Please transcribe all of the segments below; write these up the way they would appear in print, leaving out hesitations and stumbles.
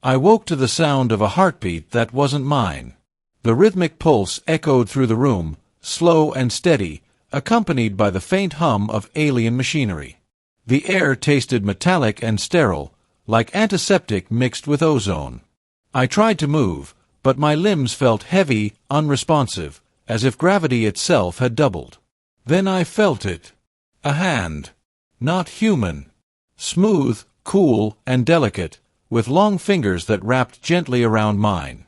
I woke to the sound of a heartbeat that wasn't mine. The rhythmic pulse echoed through the room, slow and steady, accompanied by the faint hum of alien machinery. The air tasted metallic and sterile, like antiseptic mixed with ozone. I tried to move, but my limbs felt heavy, unresponsive, as if gravity itself had doubled. Then I felt it. A hand. Not human. Smooth, cool, and delicate, with long fingers that wrapped gently around mine.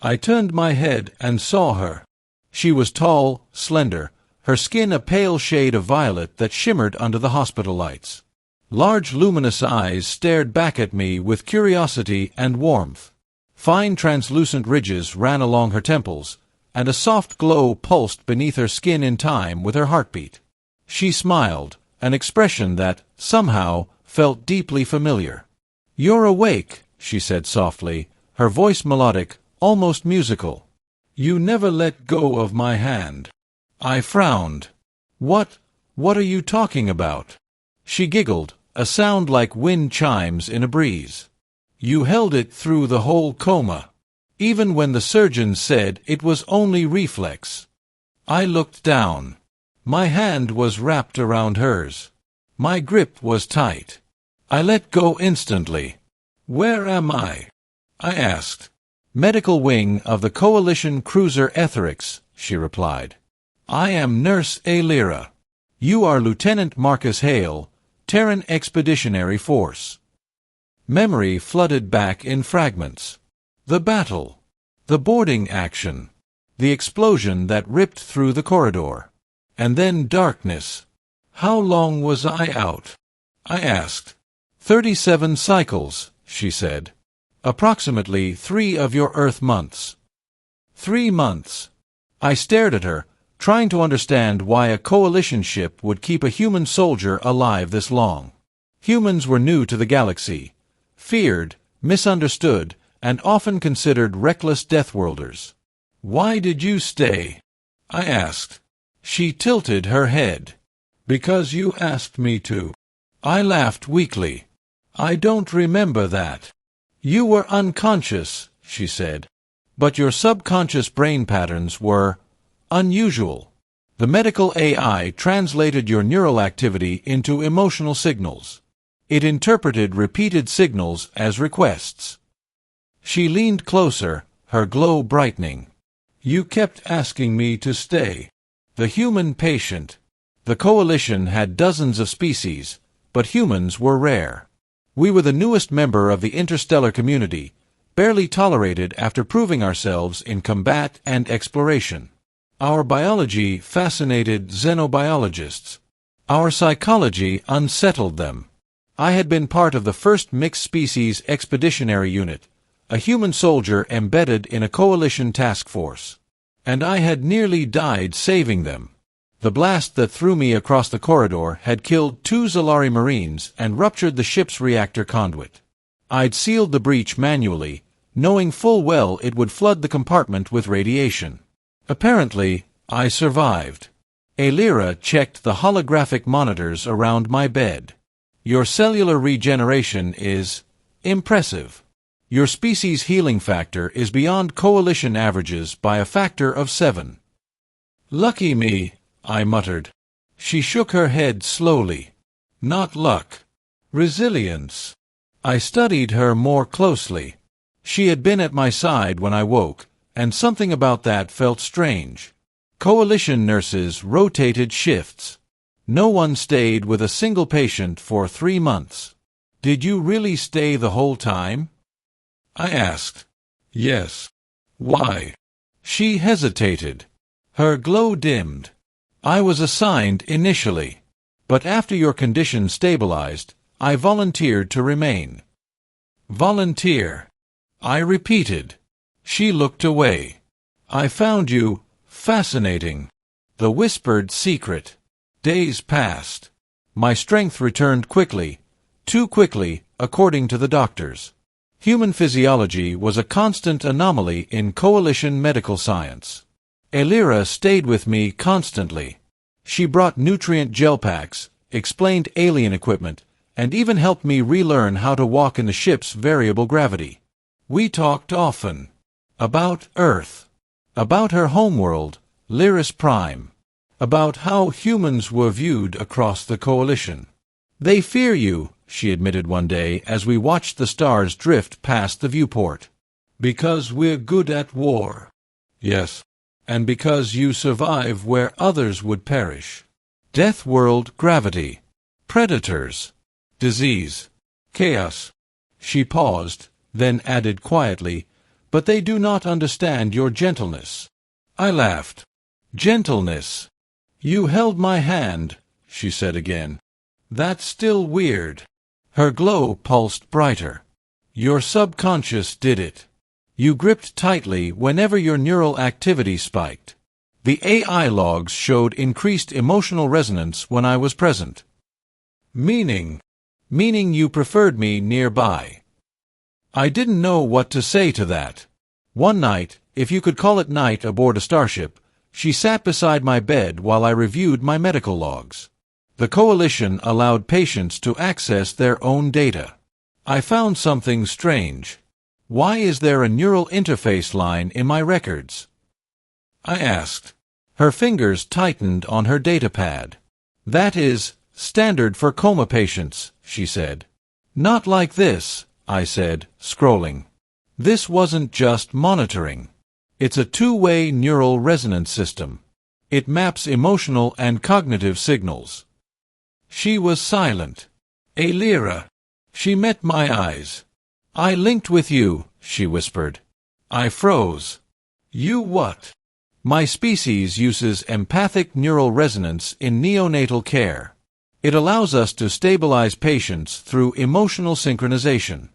I turned my head and saw her. She was tall, slender, her skin a pale shade of violet that shimmered under the hospital lights. Large luminous eyes stared back at me with curiosity and warmth. Fine translucent ridges ran along her temples, and a soft glow pulsed beneath her skin in time with her heartbeat. She smiled, an expression that, somehow, felt deeply familiar. "You're awake," she said softly, her voice melodic, almost musical. "You never let go of my hand." I frowned. What are you talking about?" She giggled, a sound like wind chimes in a breeze. "You held it through the whole coma, even when the surgeons said it was only reflex." I looked down. My hand was wrapped around hers. My grip was tight. I let go instantly. "Where am I?" I asked. "Medical wing of the Coalition cruiser Etherix," she replied. "I am Nurse Alira. You are Lieutenant Marcus Hale, Terran Expeditionary Force." Memory flooded back in fragments. The battle. The boarding action. The explosion that ripped through the corridor. And then darkness. "How long was I out?" I asked. 37 cycles, she said. "Approximately 3 of your Earth months." 3 months. I stared at her, trying to understand why a coalition ship would keep a human soldier alive this long. Humans were new to the galaxy, feared, misunderstood, and often considered reckless Deathworlders. "Why did you stay?" I asked. She tilted her head. "Because you asked me to." I laughed weakly. "I don't remember that." "You were unconscious," she said. "But your subconscious brain patterns were unusual. The medical AI translated your neural activity into emotional signals. It interpreted repeated signals as requests." She leaned closer, her glow brightening. "You kept asking me to stay." The human patient. The Coalition had dozens of species, but humans were rare. We were the newest member of the interstellar community, barely tolerated after proving ourselves in combat and exploration. Our biology fascinated xenobiologists. Our psychology unsettled them. I had been part of the first mixed-species expeditionary unit, a human soldier embedded in a Coalition task force. And I had nearly died saving them. The blast that threw me across the corridor had killed 2 Zalari Marines and ruptured the ship's reactor conduit. I'd sealed the breach manually, knowing full well it would flood the compartment with radiation. Apparently, I survived. Alira checked the holographic monitors around my bed. "Your cellular regeneration is impressive. Your species' healing factor is beyond Coalition averages by a factor of 7. "Lucky me," I muttered. She shook her head slowly. "Not luck. Resilience." I studied her more closely. She had been at my side when I woke, and something about that felt strange. Coalition nurses rotated shifts. No one stayed with a single patient for 3 months. "Did you really stay the whole time?" I asked. "Yes." "Why?" She hesitated. Her glow dimmed. "I was assigned initially. But after your condition stabilized, I volunteered to remain." "Volunteer?" I repeated. She looked away. "I found you fascinating." The whispered secret. Days passed. My strength returned quickly, too quickly, according to the doctors. Human physiology was a constant anomaly in Coalition medical science. Alira stayed with me constantly. She brought nutrient gel packs, explained alien equipment, and even helped me relearn how to walk in the ship's variable gravity. We talked often. About Earth. About her homeworld, Lyris Prime. About how humans were viewed across the Coalition. They fear you, she admitted one day as we watched the stars drift past the viewport. Because we're good at war. Yes. And because you survive where others would perish. Deathworld gravity. Predators. Disease. Chaos. She paused, then added quietly, but they do not understand your gentleness. I laughed. Gentleness. You held my hand, she said again. That's still weird. Her glow pulsed brighter. Your subconscious did it. You gripped tightly whenever your neural activity spiked. The AI logs showed increased emotional resonance when I was present. Meaning you preferred me nearby. I didn't know what to say to that. One night, if you could call it night aboard a starship, she sat beside my bed while I reviewed my medical logs. The Coalition allowed patients to access their own data. I found something strange. Why is there a neural interface line in my records? I asked. Her fingers tightened on her datapad. That is standard for coma patients, she said. Not like this, I said, scrolling. This wasn't just monitoring. It's a two-way neural resonance system. It maps emotional and cognitive signals. She was silent. Aelira. She met my eyes. I linked with you, she whispered. I froze. You what? My species uses empathic neural resonance in neonatal care. It allows us to stabilize patients through emotional synchronization.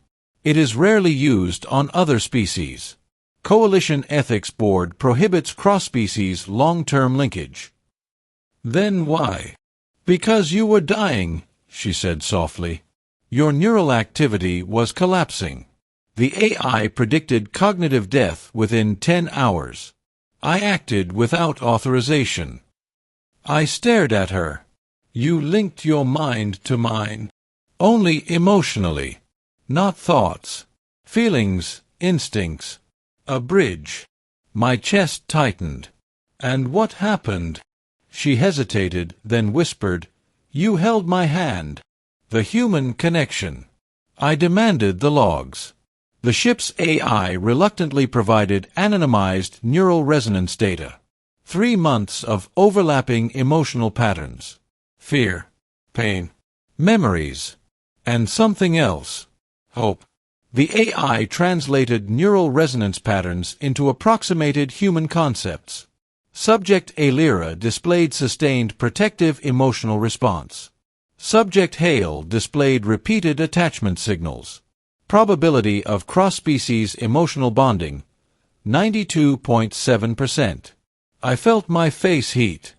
It is rarely used on other species. Coalition Ethics Board prohibits cross-species long-term linkage. Then why? Because you were dying, she said softly. Your neural activity was collapsing. The AI predicted cognitive death within 10 hours. I acted without authorization. I stared at her. You linked your mind to mine. Only emotionally. Not thoughts. Feelings, instincts. A bridge. My chest tightened. And what happened? She hesitated, then whispered, You held my hand. The human connection. I demanded the logs. The ship's AI reluctantly provided anonymized neural resonance data. 3 months of overlapping emotional patterns. Fear, pain, memories, and something else. Hope. The AI translated neural resonance patterns into approximated human concepts. Subject Aelira displayed sustained protective emotional response. Subject Hale displayed repeated attachment signals. Probability of cross-species emotional bonding, 92.7%. I felt my face heat.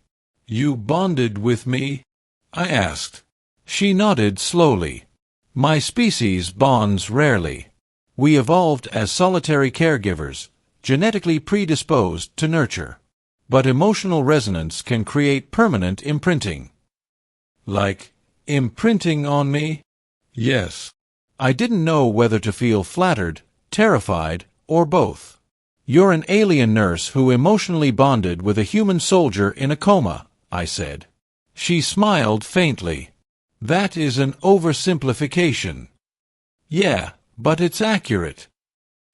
You bonded with me? I asked. She nodded slowly. My species bonds rarely. We evolved as solitary caregivers, genetically predisposed to nurture. But emotional resonance can create permanent imprinting. Like imprinting on me? Yes. I didn't know whether to feel flattered, terrified, or both. You're an alien nurse who emotionally bonded with a human soldier in a coma, I said. She smiled faintly. That is an oversimplification. Yeah, but it's accurate.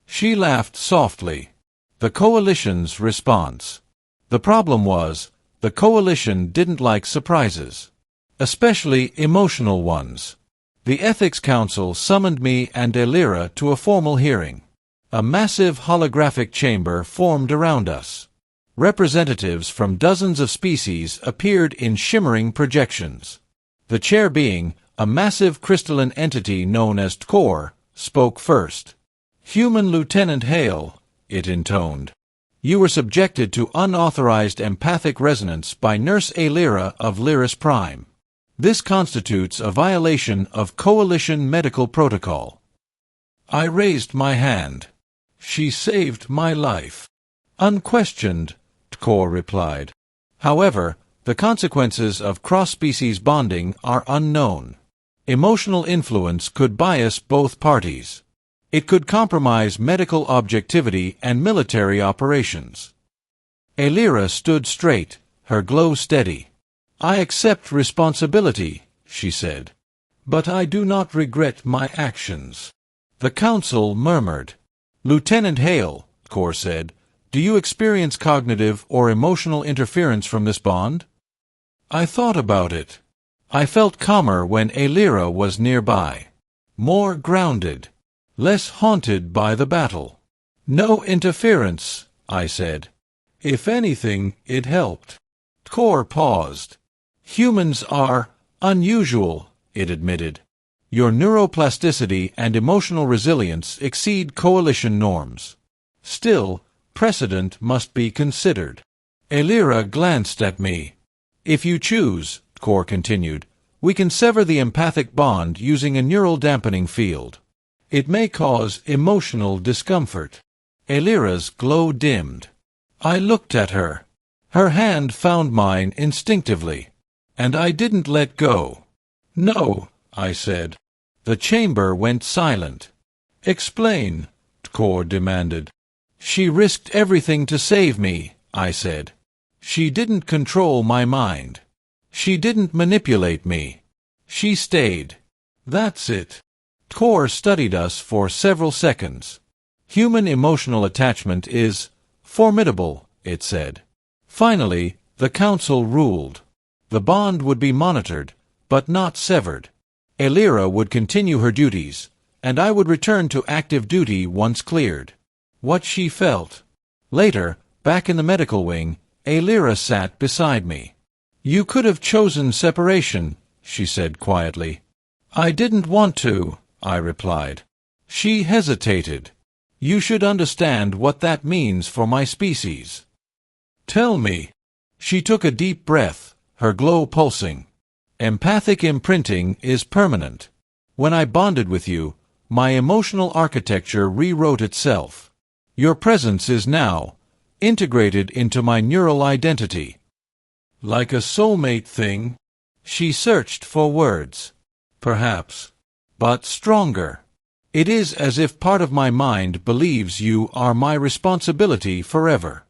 She laughed softly. The Coalition's response. The problem was, the Coalition didn't like surprises. Especially emotional ones. The Ethics Council summoned me and Aelira to a formal hearing. A massive holographic chamber formed around us. Representatives from dozens of species appeared in shimmering projections. The chair being, a massive crystalline entity known as Tkor, spoke first. Human Lieutenant Hale, it intoned. You were subjected to unauthorized empathic resonance by Nurse Aelira of Lyris Prime. This constitutes a violation of Coalition medical protocol. I raised my hand. She saved my life. Unquestioned, Tkor replied. However, the consequences of cross-species bonding are unknown. Emotional influence could bias both parties. It could compromise medical objectivity and military operations. Aelira stood straight, her glow steady. "I accept responsibility," she said. "But I do not regret my actions." The council murmured. "Lieutenant Hale," Kor said, "do you experience cognitive or emotional interference from this bond?" I thought about it. I felt calmer when Aelira was nearby. More grounded. Less haunted by the battle. "No interference," I said. "If anything, it helped." Kor paused. "Humans are unusual," it admitted. "Your neuroplasticity and emotional resilience exceed coalition norms. Still, precedent must be considered." Aelira glanced at me. "If you choose," Kor continued, "we can sever the empathic bond using a neural dampening field. It may cause emotional discomfort." Aelira's glow dimmed. I looked at her. Her hand found mine instinctively, and I didn't let go. "No," I said. The chamber went silent. "Explain," Kor demanded. "She risked everything to save me," I said. "She didn't control my mind. She didn't manipulate me. She stayed." "That's it." Kor studied us for several seconds. "Human emotional attachment is formidable," it said. Finally, the council ruled. The bond would be monitored, but not severed. Aelira would continue her duties, and I would return to active duty once cleared. What she felt. Later, back in the medical wing, Aelira sat beside me. "You could have chosen separation," she said quietly. "I didn't want to," I replied. She hesitated. "You should understand what that means for my species." "Tell me." She took a deep breath, her glow pulsing. "Empathic imprinting is permanent. When I bonded with you, my emotional architecture rewrote itself. Your presence is now integrated into my neural identity." "Like a soulmate thing?" She searched for words. "Perhaps. But stronger. It is as if part of my mind believes you are my responsibility forever."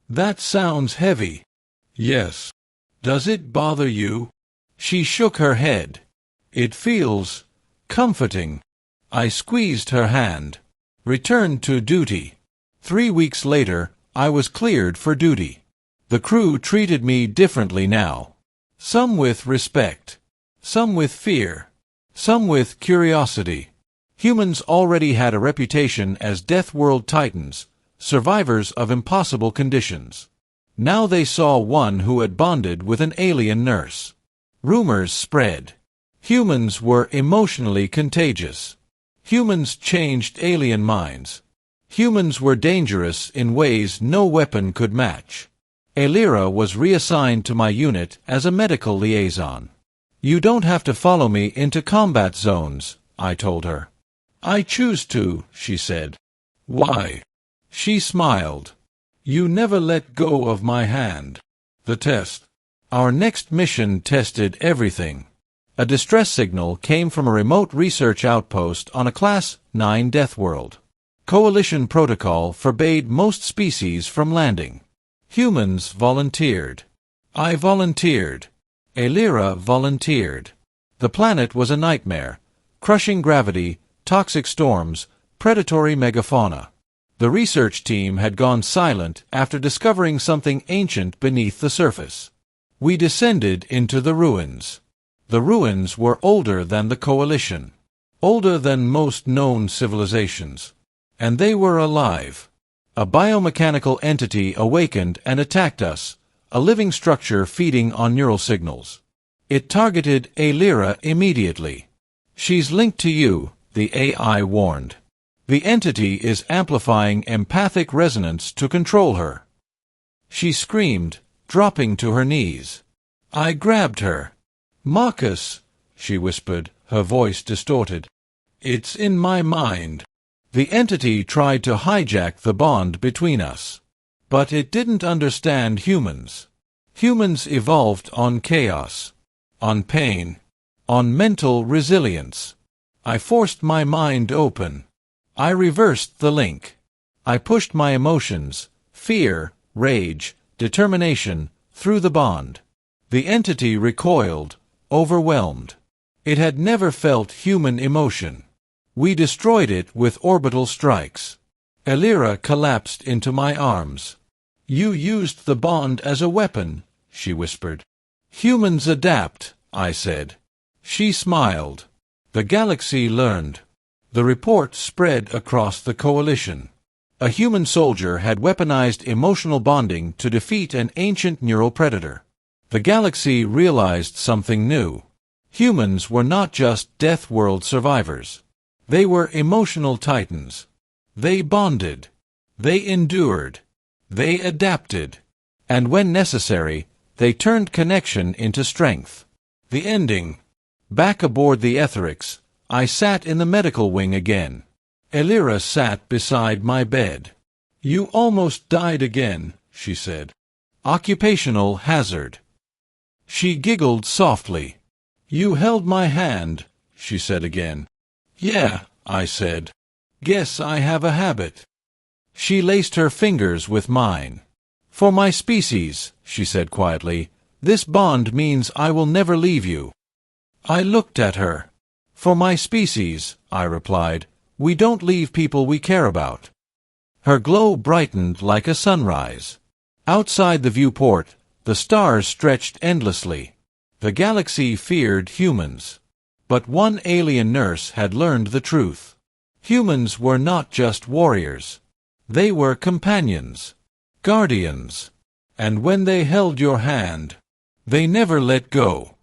"That sounds heavy." "Yes. Does it bother you?" She shook her head. "It feels comforting." I squeezed her hand. Returned to duty. 3 weeks later, I was cleared for duty. The crew treated me differently now. Some with respect. Some with fear. Some with curiosity. Humans already had a reputation as Deathworld titans, survivors of impossible conditions. Now they saw one who had bonded with an alien nurse. Rumors spread. Humans were emotionally contagious. Humans changed alien minds. Humans were dangerous in ways no weapon could match. Aelira was reassigned to my unit as a medical liaison. "You don't have to follow me into combat zones," I told her. "I choose to," she said. "Why?" She smiled. "You never let go of my hand." The test. Our next mission tested everything. A distress signal came from a remote research outpost on a Class 9 Deathworld. Coalition protocol forbade most species from landing. Humans volunteered. I volunteered. Aelira volunteered. The planet was a nightmare. Crushing gravity, toxic storms, predatory megafauna. The research team had gone silent after discovering something ancient beneath the surface. We descended into the ruins. The ruins were older than the Coalition. Older than most known civilizations. And they were alive. A biomechanical entity awakened and attacked us, a living structure feeding on neural signals. It targeted Aelira immediately. "She's linked to you," the AI warned. "The entity is amplifying empathic resonance to control her." She screamed, dropping to her knees. I grabbed her. "Marcus," she whispered, her voice distorted. "It's in my mind." The entity tried to hijack the bond between us. But it didn't understand humans. Humans evolved on chaos, on pain, on mental resilience. I forced my mind open. I reversed the link. I pushed my emotions, fear, rage, determination, through the bond. The entity recoiled, overwhelmed. It had never felt human emotion. We destroyed it with orbital strikes. Elira collapsed into my arms. "You used the bond as a weapon," she whispered. "Humans adapt," I said. She smiled. The galaxy learned. The report spread across the coalition. A human soldier had weaponized emotional bonding to defeat an ancient neural predator. The galaxy realized something new. Humans were not just Deathworld survivors. They were emotional titans. They bonded. They endured. They adapted. And when necessary, they turned connection into strength. The ending. Back aboard the Etherics, I sat in the medical wing again. Elira sat beside my bed. "You almost died again," she said. "Occupational hazard." She giggled softly. "You held my hand," she said again. "Yeah," I said. "Guess I have a habit." She laced her fingers with mine. "For my species," she said quietly, "this bond means I will never leave you." I looked at her. "For my species," I replied, "we don't leave people we care about." Her glow brightened like a sunrise. Outside the viewport, the stars stretched endlessly. The galaxy feared humans. But one alien nurse had learned the truth. Humans were not just warriors. They were companions, guardians. And when they held your hand, they never let go.